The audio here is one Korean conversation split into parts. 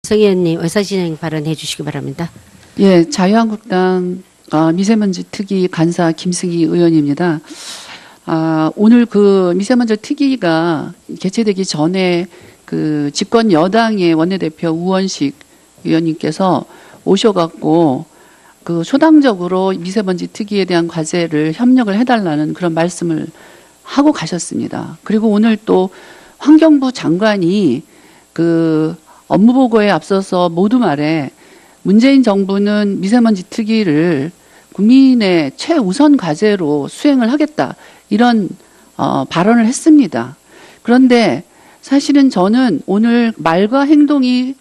성 의원님 의사진행 발언해 주시기 바랍니다. 예, 자유한국당 미세먼지 특위 간사 김승희 의원입니다. 오늘 그 미세먼지 특위가 개최되기 전에 그 집권 여당의 원내대표 우원식 의원님께서 오셔갖고 그 초당적으로 미세먼지 특위에 대한 과제를 협력을 해달라는 그런 말씀을 하고 가셨습니다. 그리고 오늘 또 환경부 장관이 그 업무보고에 앞서서 모두 말해 문재인 정부는 미세먼지 특위를 국민의 최우선 과제로 수행을 하겠다 이런 발언을 했습니다. 그런데 사실은 저는 오늘 말과 행동이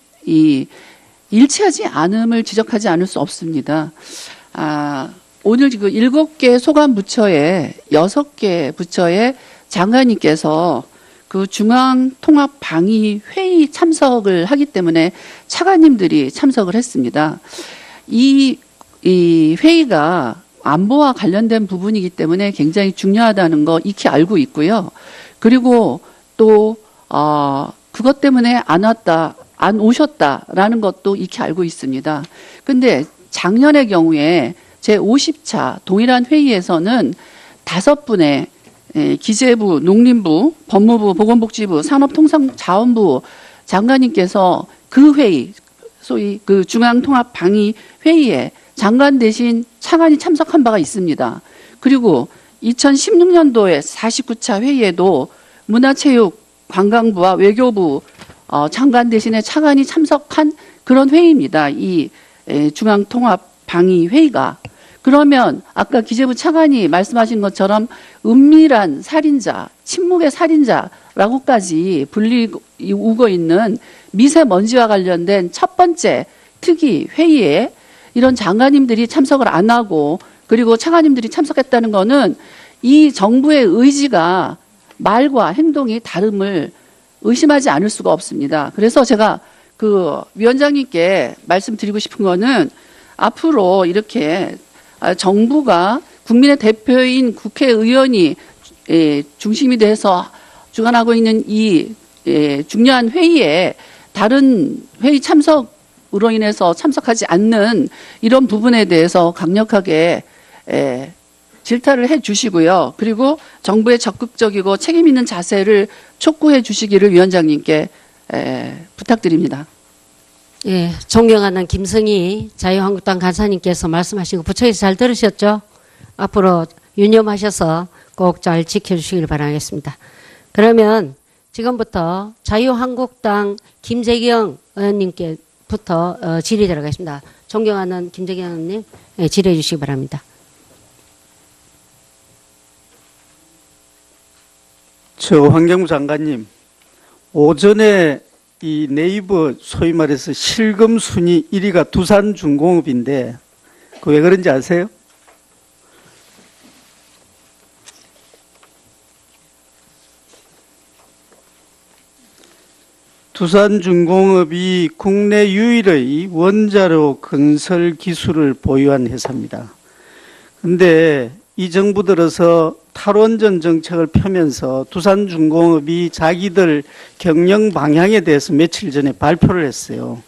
일치하지 않음을 지적하지 않을 수 없습니다. 오늘 그 7개 소관부처에 6개 부처의 장관님께서 그 중앙통합방위회의 참석을 하기 때문에 차관님들이 참석을 했습니다. 이 회의가 안보와 관련된 부분이기 때문에 굉장히 중요하다는 거 익히 알고 있고요. 그리고 또 그것 때문에 안 오셨다라는 것도 익히 알고 있습니다. 근데 작년의 경우에 제50차 동일한 회의에서는 5분의 기재부, 농림부, 법무부, 보건복지부, 산업통상자원부 장관님께서 그 회의, 소위 그 중앙통합방위회의에 장관 대신 차관이 참석한 바가 있습니다. 그리고 2016년도에 49차 회의에도 문화체육관광부와 외교부 장관 대신에 차관이 참석한 그런 회의입니다. 이 중앙통합방위회의가. 그러면 아까 기재부 차관이 말씀하신 것처럼 은밀한 살인자, 침묵의 살인자라고까지 불리우고 있는 미세먼지와 관련된 첫 번째 특위 회의에 이런 장관님들이 참석을 안 하고 그리고 차관님들이 참석했다는 거는 이 정부의 의지가 말과 행동이 다름을 의심하지 않을 수가 없습니다. 그래서 제가 그 위원장님께 말씀드리고 싶은 거는 앞으로 이렇게 정부가 국민의 대표인 국회의원이 중심이 돼서 주관하고 있는 이 중요한 회의에 다른 회의 참석으로 인해서 참석하지 않는 이런 부분에 대해서 강력하게 질타를 해 주시고요. 그리고 정부의 적극적이고 책임 있는 자세를 촉구해 주시기를 위원장님께 부탁드립니다. 예, 존경하는 김승희 자유한국당 간사님께서 말씀하신 거 부처에서 잘 들으셨죠? 앞으로 유념하셔서 꼭 잘 지켜주시길 바라겠습니다. 그러면 지금부터 자유한국당 김재경 의원님께부터 질의 들어가겠습니다. 존경하는 김재경 의원님 질의해 주시기 바랍니다. 환경부 장관님, 오전에 이 네이버 소위 말해서 실금 순위 1위가 두산중공업인데 그 왜 그런지 아세요? 두산중공업이 국내 유일의 원자로 건설 기술을 보유한 회사입니다. 그런데 이 정부 들어서 탈원전 정책을 펴면서 두산중공업이 자기들 경영 방향에 대해서 며칠 전에 발표를 했어요.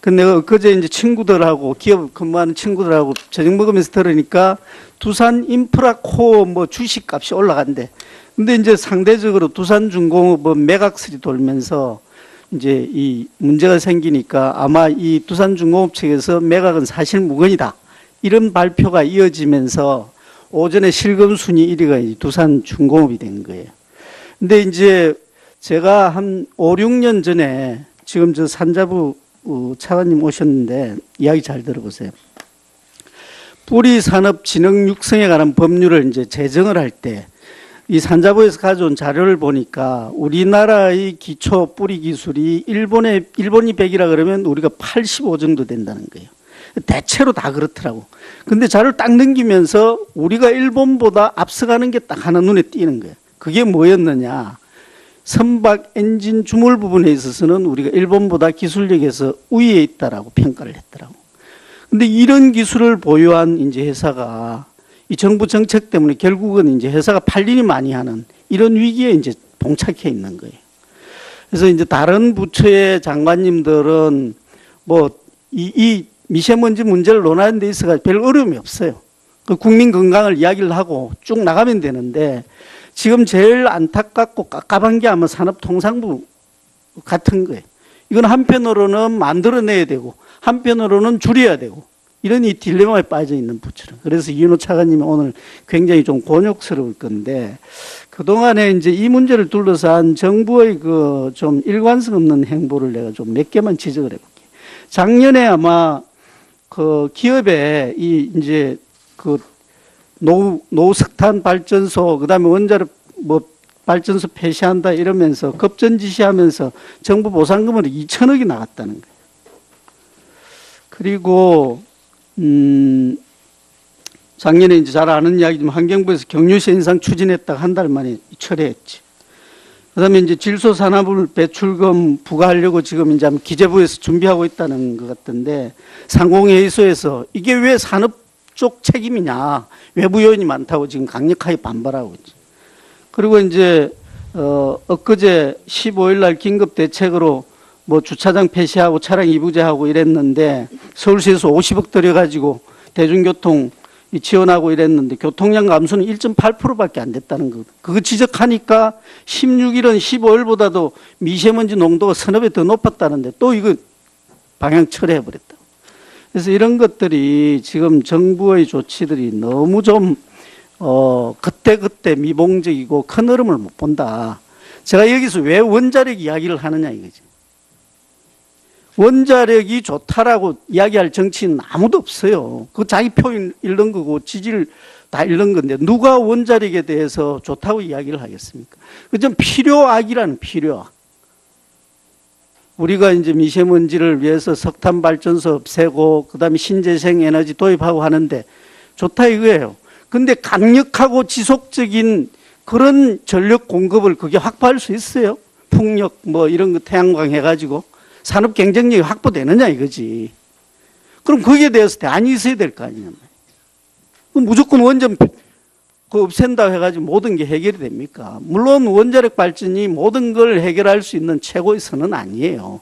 근데 그제 이제 친구들하고 기업 근무하는 친구들하고 저녁 먹으면서 들으니까 두산 인프라코어 뭐 주식값이 올라간대. 근데 이제 상대적으로 두산중공업은 매각설이 돌면서 이제 이 문제가 생기니까 아마 이 두산중공업 측에서 매각은 사실 무근이다. 이런 발표가 이어지면서 오전에 실금 순위 1위가 두산중공업이 된 거예요. 근데 이제 제가 한 5, 6년 전에 지금 저 산자부 차관님 오셨는데 이야기 잘 들어보세요. 뿌리산업진흥 육성에 관한 법률을 이제 제정을 할 때 이 산자부에서 가져온 자료를 보니까 우리나라의 기초 뿌리 기술이 일본이 100이라 그러면 우리가 85 정도 된다는 거예요. 대체로 다 그렇더라고. 근데 자료를 딱 넘기면서 우리가 일본보다 앞서가는 게 딱 하나 눈에 띄는 거예요. 그게 뭐였느냐. 선박 엔진 주물 부분에 있어서는 우리가 일본보다 기술력에서 우위에 있다라고 평가를 했더라고. 근데 이런 기술을 보유한 이제 회사가 이 정부 정책 때문에 결국은 이제 회사가 팔림이 많이 하는 이런 위기에 이제 봉착해 있는 거예요. 그래서 이제 다른 부처의 장관님들은 뭐 이 미세먼지 문제를 논하는 데 있어서 별 어려움이 없어요. 그 국민 건강을 이야기를 하고 쭉 나가면 되는데 지금 제일 안타깝고 깝깝한 게 아마 산업통상부 같은 거예요. 이건 한편으로는 만들어내야 되고 한편으로는 줄여야 되고 이런 이 딜레마에 빠져 있는 부처럼. 그래서 이윤호 차관님이 오늘 굉장히 좀 곤욕스러울 건데 그동안에 이제 이 문제를 둘러싼 정부의 그 좀 일관성 없는 행보를 내가 좀 몇 개만 지적을 해볼게요. 작년에 아마 그 기업에 이 이제 그 노석탄 발전소 그다음에 원자력 뭐 발전소 폐쇄한다 이러면서 급전 지시하면서 정부 보상금으로 2천억이 나갔다는 거예요. 그리고 작년에 이제 잘 아는 이야기지만 환경부에서 경유세 인상 추진했다가 한 달 만에 철회했지. 그다음에 이제 질소산화물 배출금 부과하려고 지금 이제 기재부에서 준비하고 있다는 것 같던데 상공회의소에서 이게 왜 산업 쪽 책임이냐 외부 요인이 많다고 지금 강력하게 반발하고 있지. 그리고 이제 엊그제 15일 날 긴급 대책으로 뭐 주차장 폐쇄하고 차량 이부제하고 이랬는데 서울시에서 50억 들여가지고 대중교통 지원하고 이랬는데 교통량 감소는 1.8%밖에 안 됐다는 거. 그거 지적하니까 16일은 15일보다도 미세먼지 농도가 서너 배 더 높았다는데 또 이거 방향 철회해버렸다. 그래서 이런 것들이 지금 정부의 조치들이 너무 좀 그때그때 미봉적이고 큰 흐름을 못 본다. 제가 여기서 왜 원자력 이야기를 하느냐 이거지. 원자력이 좋다라고 이야기할 정치인은 아무도 없어요. 그 자기 표 잃는 거고 지지를 다 잃는 건데 누가 원자력에 대해서 좋다고 이야기를 하겠습니까? 그 좀 필요악이라는 필요악. 우리가 이제 미세먼지를 위해서 석탄 발전소 없애고 그다음에 신재생 에너지 도입하고 하는데 좋다 이거예요. 근데 강력하고 지속적인 그런 전력 공급을 그게 확보할 수 있어요? 풍력 뭐 이런 거 태양광 해가지고 산업 경쟁력이 확보되느냐 이거지. 그럼 거기에 대해서 대안이 있어야 될 거 아니냐. 무조건 원전 그 없앤다 해가지고 모든 게 해결이 됩니까? 물론 원자력 발전이 모든 걸 해결할 수 있는 최고의 선은 아니에요.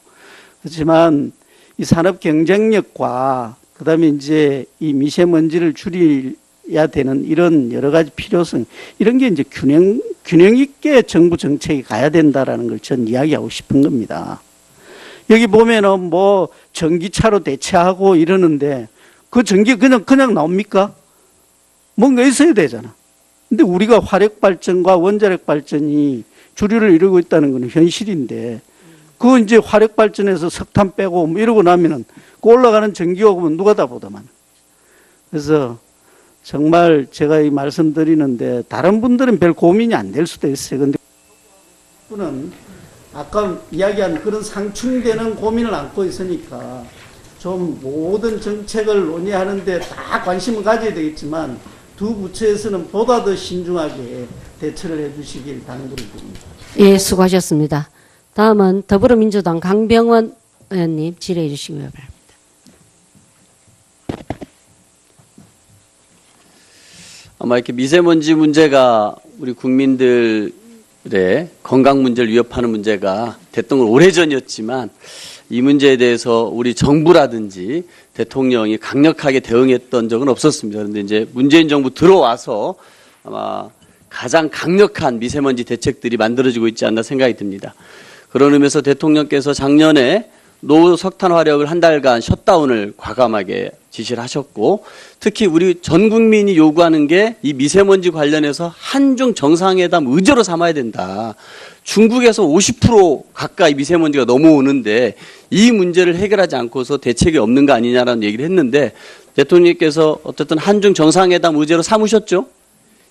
그렇지만 이 산업 경쟁력과 그다음에 이제 이 미세먼지를 줄여야 되는 이런 여러 가지 필요성 이런 게 이제 균형 있게 정부 정책이 가야 된다라는 걸 전 이야기하고 싶은 겁니다. 여기 보면은 뭐 전기차로 대체하고 이러는데 그 전기 그냥 나옵니까? 뭔가 있어야 되잖아. 근데 우리가 화력 발전과 원자력 발전이 주류를 이루고 있다는 건 현실인데 그 이제 화력 발전에서 석탄 빼고 뭐 이러고 나면은 그 올라가는 전기 요금은 누가 다 보다만. 그래서 정말 제가 이 말씀드리는데 다른 분들은 별 고민이 안 될 수도 있어요. 근데 분은 아까 이야기한 그런 상충되는 고민을 안고 있으니까 좀 모든 정책을 논의하는데 다 관심을 가져야 되겠지만 두 부처에서는 보다 더 신중하게 대처를 해 주시길 당부를 드립니다. 예, 수고하셨습니다. 다음은 더불어민주당 강병원 의원님 질의해 주시기 바랍니다. 아마 이렇게 미세먼지 문제가 우리 국민들의 건강 문제를 위협하는 문제가 됐던 건 오래전이었지만 이 문제에 대해서 우리 정부라든지 대통령이 강력하게 대응했던 적은 없었습니다. 그런데 이제 문재인 정부 들어와서 아마 가장 강력한 미세먼지 대책들이 만들어지고 있지 않나 생각이 듭니다. 그런 의미에서 대통령께서 작년에 노석탄 화력을 한 달간 셧다운을 과감하게 지시를 하셨고 특히 우리 전 국민이 요구하는 게 이 미세먼지 관련해서 한중 정상회담 의제로 삼아야 된다. 중국에서 50% 가까이 미세먼지가 넘어오는데 이 문제를 해결하지 않고서 대책이 없는 거 아니냐라는 얘기를 했는데 대통령께서 어쨌든 한중 정상회담 의제로 삼으셨죠.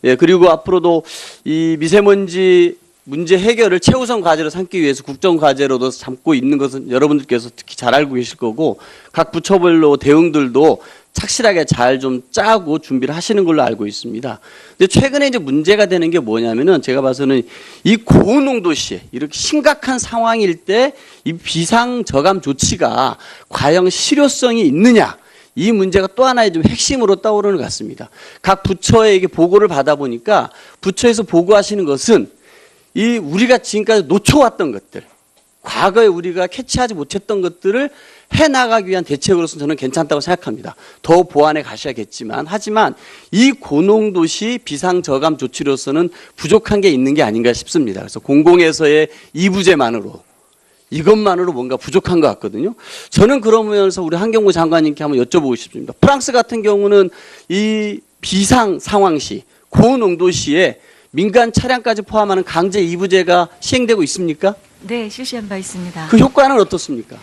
예, 그리고 앞으로도 이 미세먼지 문제 해결을 최우선 과제로 삼기 위해서 국정과제로도 삼고 있는 것은 여러분들께서 특히 잘 알고 계실 거고 각 부처별로 대응들도 착실하게 잘 좀 짜고 준비를 하시는 걸로 알고 있습니다. 근데 최근에 이제 문제가 되는 게 뭐냐면은 제가 봐서는 이 고농도 시에 이렇게 심각한 상황일 때 이 비상 저감 조치가 과연 실효성이 있느냐 이 문제가 또 하나의 좀 핵심으로 떠오르는 것 같습니다. 각 부처에게 보고를 받아보니까 부처에서 보고하시는 것은 이 우리가 지금까지 놓쳐왔던 것들, 과거에 우리가 캐치하지 못했던 것들을 해나가기 위한 대책으로서 저는 괜찮다고 생각합니다. 더 보완해 가셔야겠지만, 하지만 이 고농도시 비상저감 조치로서는 부족한 게 있는 게 아닌가 싶습니다. 그래서 공공에서의 이부제만으로, 이것만으로 뭔가 부족한 것 같거든요. 저는 그러면서 우리 환경부 장관님께 한번 여쭤보고 싶습니다. 프랑스 같은 경우는 이 비상 상황 시, 고농도 시에 민간 차량까지 포함하는 강제 이부제가 시행되고 있습니까? 네, 실시한 바 있습니다. 그 효과는 어떻습니까?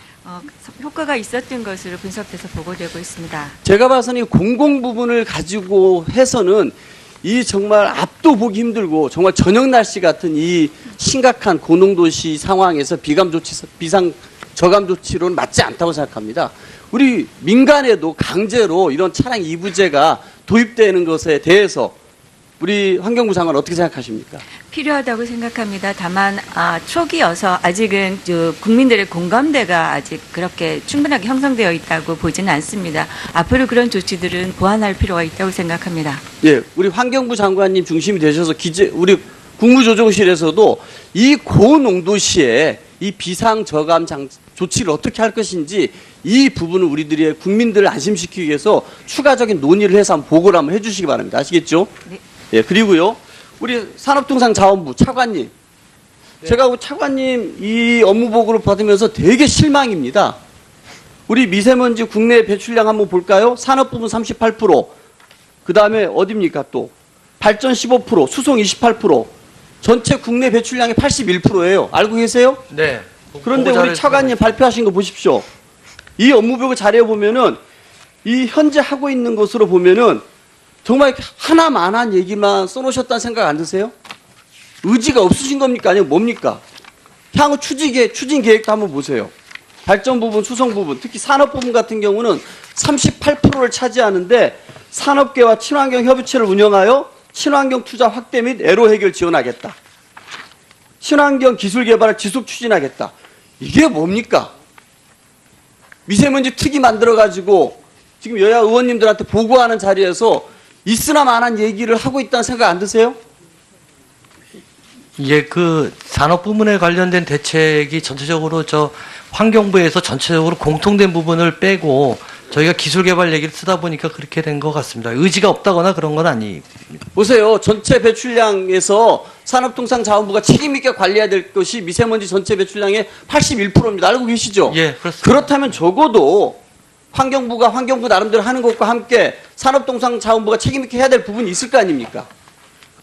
효과가 있었던 것으로 분석돼서 보고되고 있습니다. 제가 봐서는 이 공공 부분을 가지고 해서는 이 정말 앞도 보기 힘들고 정말 저녁 날씨 같은 이 심각한 고농도시 상황에서 비상 저감 조치로는 맞지 않다고 생각합니다. 우리 민간에도 강제로 이런 차량 이부제가 도입되는 것에 대해서 우리 환경부 장관 어떻게 생각하십니까? 필요하다고 생각합니다. 다만 초기여서 아직은 국민들의 공감대가 아직 그렇게 충분하게 형성되어 있다고 보지는 않습니다. 앞으로 그런 조치들은 보완할 필요가 있다고 생각합니다. 예, 우리 환경부 장관님 중심이 되셔서 우리 국무조정실에서도 이 고농도시에 이 비상저감 조치를 어떻게 할 것인지 이 부분을 우리들의 국민들을 안심시키기 위해서 추가적인 논의를 해서 한번 보고를 한번 해주시기 바랍니다. 아시겠죠? 네. 예, 그리고요, 우리 산업통상자원부 차관님. 제가 그 차관님 이 업무 보고를 받으면서 되게 실망입니다. 우리 미세먼지 국내 배출량 한번 볼까요? 산업 부분 38%, 그 다음에 어딥니까 또? 발전 15%, 수송 28%, 전체 국내 배출량의 81%예요. 알고 계세요? 네. 그런데 보고 우리 차관님 발표하신 거 보십시오. 이 업무보고 자료에 보면은 이 현재 하고 있는 것으로 보면은 정말 하나만한 얘기만 써놓으셨다는 생각 안 드세요? 의지가 없으신 겁니까? 아니면 뭡니까? 향후 추진 계획도 한번 보세요. 발전 부분, 수송 부분, 특히 산업 부분 같은 경우는 38%를 차지하는데 산업계와 친환경 협의체를 운영하여 친환경 투자 확대 및 애로 해결 지원하겠다. 친환경 기술 개발을 지속 추진하겠다. 이게 뭡니까? 미세먼지 특위 만들어가지고 지금 여야 의원님들한테 보고하는 자리에서 있으나 마나한 얘기를 하고 있다는 생각 안 드세요? 예, 그 산업 부문에 관련된 대책이 전체적으로 환경부에서 전체적으로 공통된 부분을 빼고 저희가 기술 개발 얘기를 쓰다 보니까 그렇게 된 것 같습니다. 의지가 없다거나 그런 건 아닙니다. 보세요. 전체 배출량에서 산업통상자원부가 책임있게 관리해야 될 것이 미세먼지 전체 배출량의 81%입니다. 알고 계시죠? 예, 그렇습니다. 그렇다면 적어도 환경부가 환경부 나름대로 하는 것과 함께 산업통상자원부가 책임있게 해야 될 부분이 있을 거 아닙니까?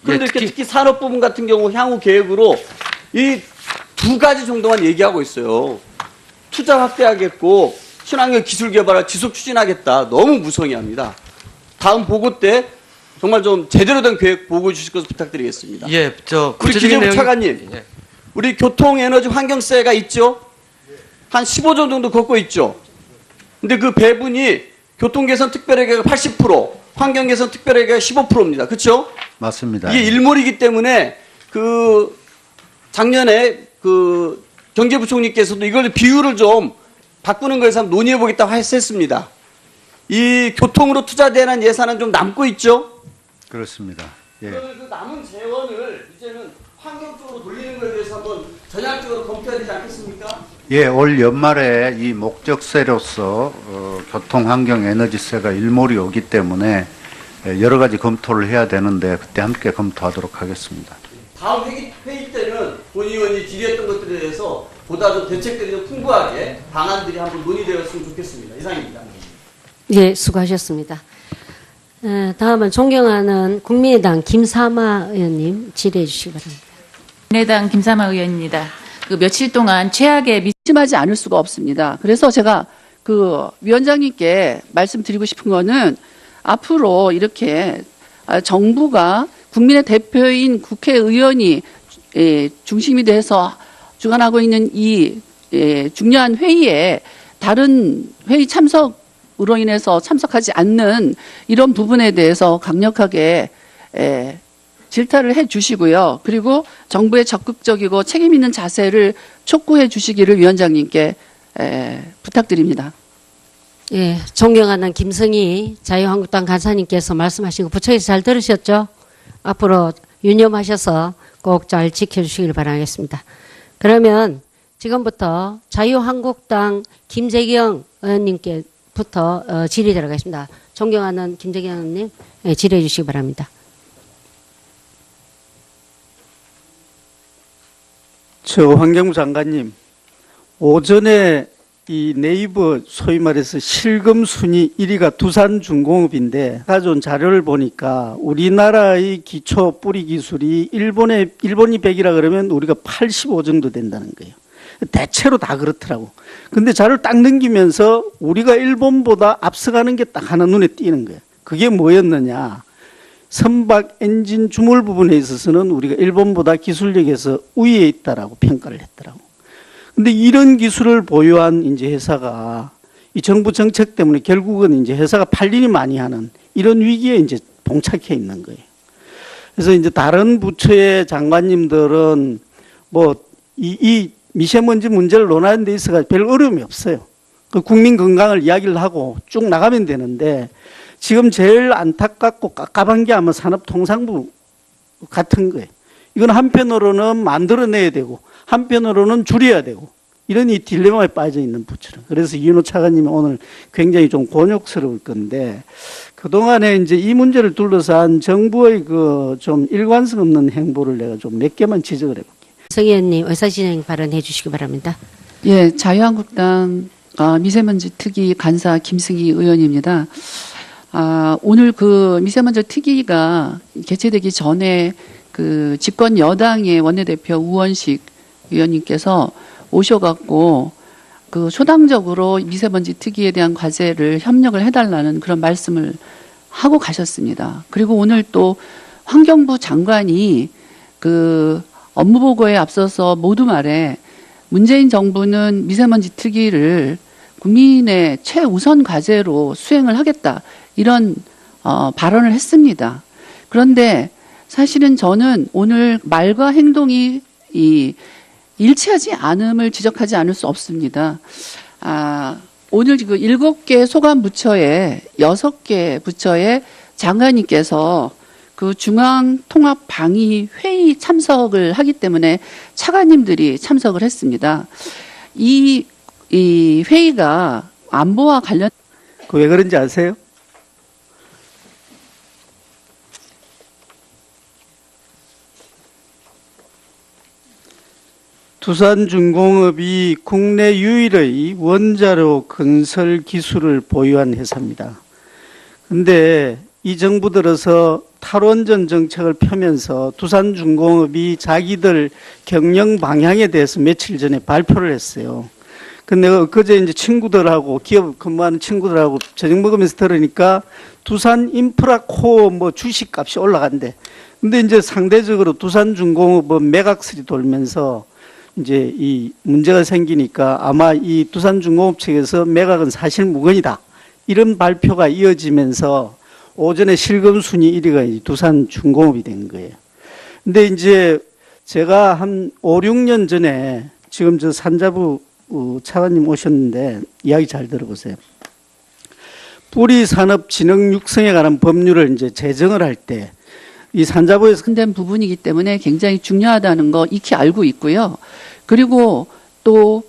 그런데 예, 특히 산업 부분 같은 경우 향후 계획으로 이 두 가지 정도만 얘기하고 있어요. 투자 확대하겠고 친환경 기술 개발을 지속 추진하겠다. 너무 무성의합니다. 다음 보고 때 정말 좀 제대로 된 계획 보고해 주실 것을 부탁드리겠습니다. 예, 우리 구체적인 기재부 내용이- 차관님, 예. 우리 교통에너지 환경세가 있죠? 한 15조 정도 걷고 있죠? 근데 그 배분이 교통개선 특별회계가 80%, 환경개선 특별회계가 15%입니다. 그렇죠? 맞습니다. 이게 일몰이기 때문에 그 작년에 그 경제부총리께서도 이걸 비율을 좀 바꾸는 거에서 한번 논의해 보겠다고 했습니다. 이 교통으로 투자되는 예산은 좀 남고 있죠? 그렇습니다. 예. 그러면 그 남은 재원을 이제는 환경 쪽으로 돌리는 거에 대해서 한번 전향적으로 검토해야 되지 않겠습니까? 예, 올 연말에 이 목적세로서 교통환경에너지세가 일몰이 오기 때문에 여러 가지 검토를 해야 되는데 그때 함께 검토하도록 하겠습니다. 다음 회의 때는 본 의원이 질의했던 것들에 대해서 보다 좀 대책들이 좀 풍부하게 방안들이 한번 논의되었으면 좋겠습니다. 이상입니다. 예, 수고하셨습니다. 다음은 존경하는 국민의당 김사마 의원님 질의해 주시기 바랍니다. 국민의당 김사마 의원입니다. 그 며칠 동안 최악의 미심하지 않을 수가 없습니다. 그래서 제가 그 위원장님께 말씀드리고 싶은 거는 앞으로 이렇게 정부가 국민의 대표인 국회의원이 중심이 돼서 주관하고 있는 이 중요한 회의에 다른 회의 참석으로 인해서 참석하지 않는 이런 부분에 대해서 강력하게 질타를 해 주시고요. 그리고 정부의 적극적이고 책임 있는 자세를 촉구해 주시기를 위원장님께 부탁드립니다. 예, 존경하는 김성희 자유한국당 간사님께서 말씀하신 거 부처에서 잘 들으셨죠? 앞으로 유념하셔서 꼭 잘 지켜주시길 바라겠습니다. 그러면 지금부터 자유한국당 김재경 의원님께부터 질의 들어가겠습니다. 존경하는 김재경 의원님, 질의해 주시기 바랍니다. 환경부 장관님, 오전에 이 네이버 소위 말해서 실검 순위 1위가 두산중공업인데 가져온 자료를 보니까 우리나라의 기초 뿌리 기술이 일본이 100이라 그러면 우리가 85 정도 된다는 거예요. 대체로 다 그렇더라고. 근데 자료를 딱 넘기면서 우리가 일본보다 앞서가는 게 딱 하나 눈에 띄는 거예요. 그게 뭐였느냐. 선박 엔진 주물 부분에 있어서는 우리가 일본보다 기술력에서 우위에 있다라고 평가를 했더라고. 근데 이런 기술을 보유한 이제 회사가 이 정부 정책 때문에 결국은 이제 회사가 팔림이 많이 하는 이런 위기에 이제 봉착해 있는 거예요. 그래서 이제 다른 부처의 장관님들은 뭐 이 미세먼지 문제를 논하는 데 있어서 별 어려움이 없어요. 그 국민 건강을 이야기를 하고 쭉 나가면 되는데 지금 제일 안타깝고 깝깝한 게 아마 산업통상부 같은 거예요. 이건 한편으로는 만들어내야 되고 한편으로는 줄여야 되고 이런 이 딜레마에 빠져 있는 부처는. 그래서 이윤호 차관님이 오늘 굉장히 좀 곤욕스러울 건데 그동안에 이제 이 문제를 둘러싼 정부의 그 좀 일관성 없는 행보를 내가 좀 몇 개만 지적을 해볼게요. 성 의원님 의사진행 발언해 주시기 바랍니다. 예, 자유한국당 미세먼지 특위 간사 김승희 의원입니다. 오늘 그 미세먼지 특위가 개최되기 전에 그 집권 여당의 원내대표 우원식 의원님께서 오셔갖고 그 초당적으로 미세먼지 특위에 대한 과제를 협력을 해달라는 그런 말씀을 하고 가셨습니다. 그리고 오늘 또 환경부 장관이 그 업무보고에 앞서서 모두 말해 문재인 정부는 미세먼지 특위를 국민의 최우선 과제로 수행을 하겠다 이런 발언을 했습니다. 그런데 사실은 저는 오늘 말과 행동이 일치하지 않음을 지적하지 않을 수 없습니다. 오늘 그 7개 소관부처에 6개 부처의 장관님께서 그 중앙통합방위회의 참석을 하기 때문에 차관님들이 참석을 했습니다. 이 회의가 안보와 관련 그 왜 그런지 아세요? 두산중공업이 국내 유일의 원자로 건설 기술을 보유한 회사입니다. 근데 이 정부 들어서 탈원전 정책을 펴면서 두산중공업이 자기들 경영 방향에 대해서 며칠 전에 발표를 했어요. 근데 그제 이제 친구들하고 기업 근무하는 친구들하고 저녁 먹으면서 들으니까 두산 인프라코어 뭐 주식값이 올라간대. 근데 이제 상대적으로 두산중공업은 매각설이 돌면서 이제 이 문제가 생기니까 아마 이 두산중공업 측에서 매각은 사실 무근이다. 이런 발표가 이어지면서 오전에 실검순위 1위가 두산중공업이 된 거예요. 근데 이제 제가 한 5, 6년 전에 지금 저 산자부 차관님 오셨는데 이야기 잘 들어보세요. 뿌리산업진흥 육성에 관한 법률을 이제 제정을 할 때 이 산자부에서 된 부분이기 때문에 굉장히 중요하다는 거 익히 알고 있고요. 그리고 또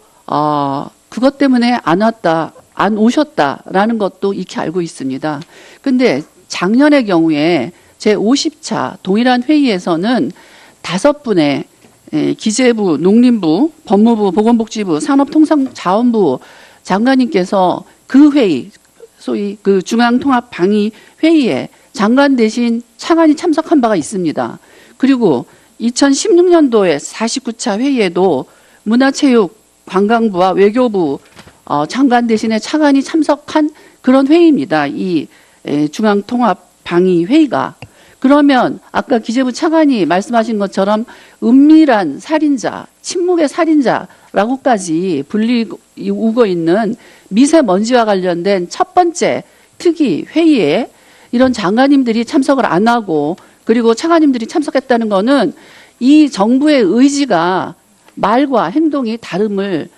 그것 때문에 안 오셨다라는 것도 익히 알고 있습니다. 근데 작년의 경우에 제50차 동일한 회의에서는 5분의 기재부, 농림부, 법무부, 보건복지부, 산업통상자원부 장관님께서 그 회의, 소위 그 중앙통합방위회의에 장관 대신 차관이 참석한 바가 있습니다. 그리고 2016년도에 49차 회의에도 문화체육관광부와 외교부 장관 대신에 차관이 참석한 그런 회의입니다. 이 중앙통합방위회의가. 그러면 아까 기재부 차관이 말씀하신 것처럼 은밀한 살인자, 침묵의 살인자라고까지 불리우고 있는 미세먼지와 관련된 첫 번째 특위 회의에 이런 장관님들이 참석을 안 하고 그리고 차관님들이 참석했다는 거는 이 정부의 의지가 말과 행동이 다름을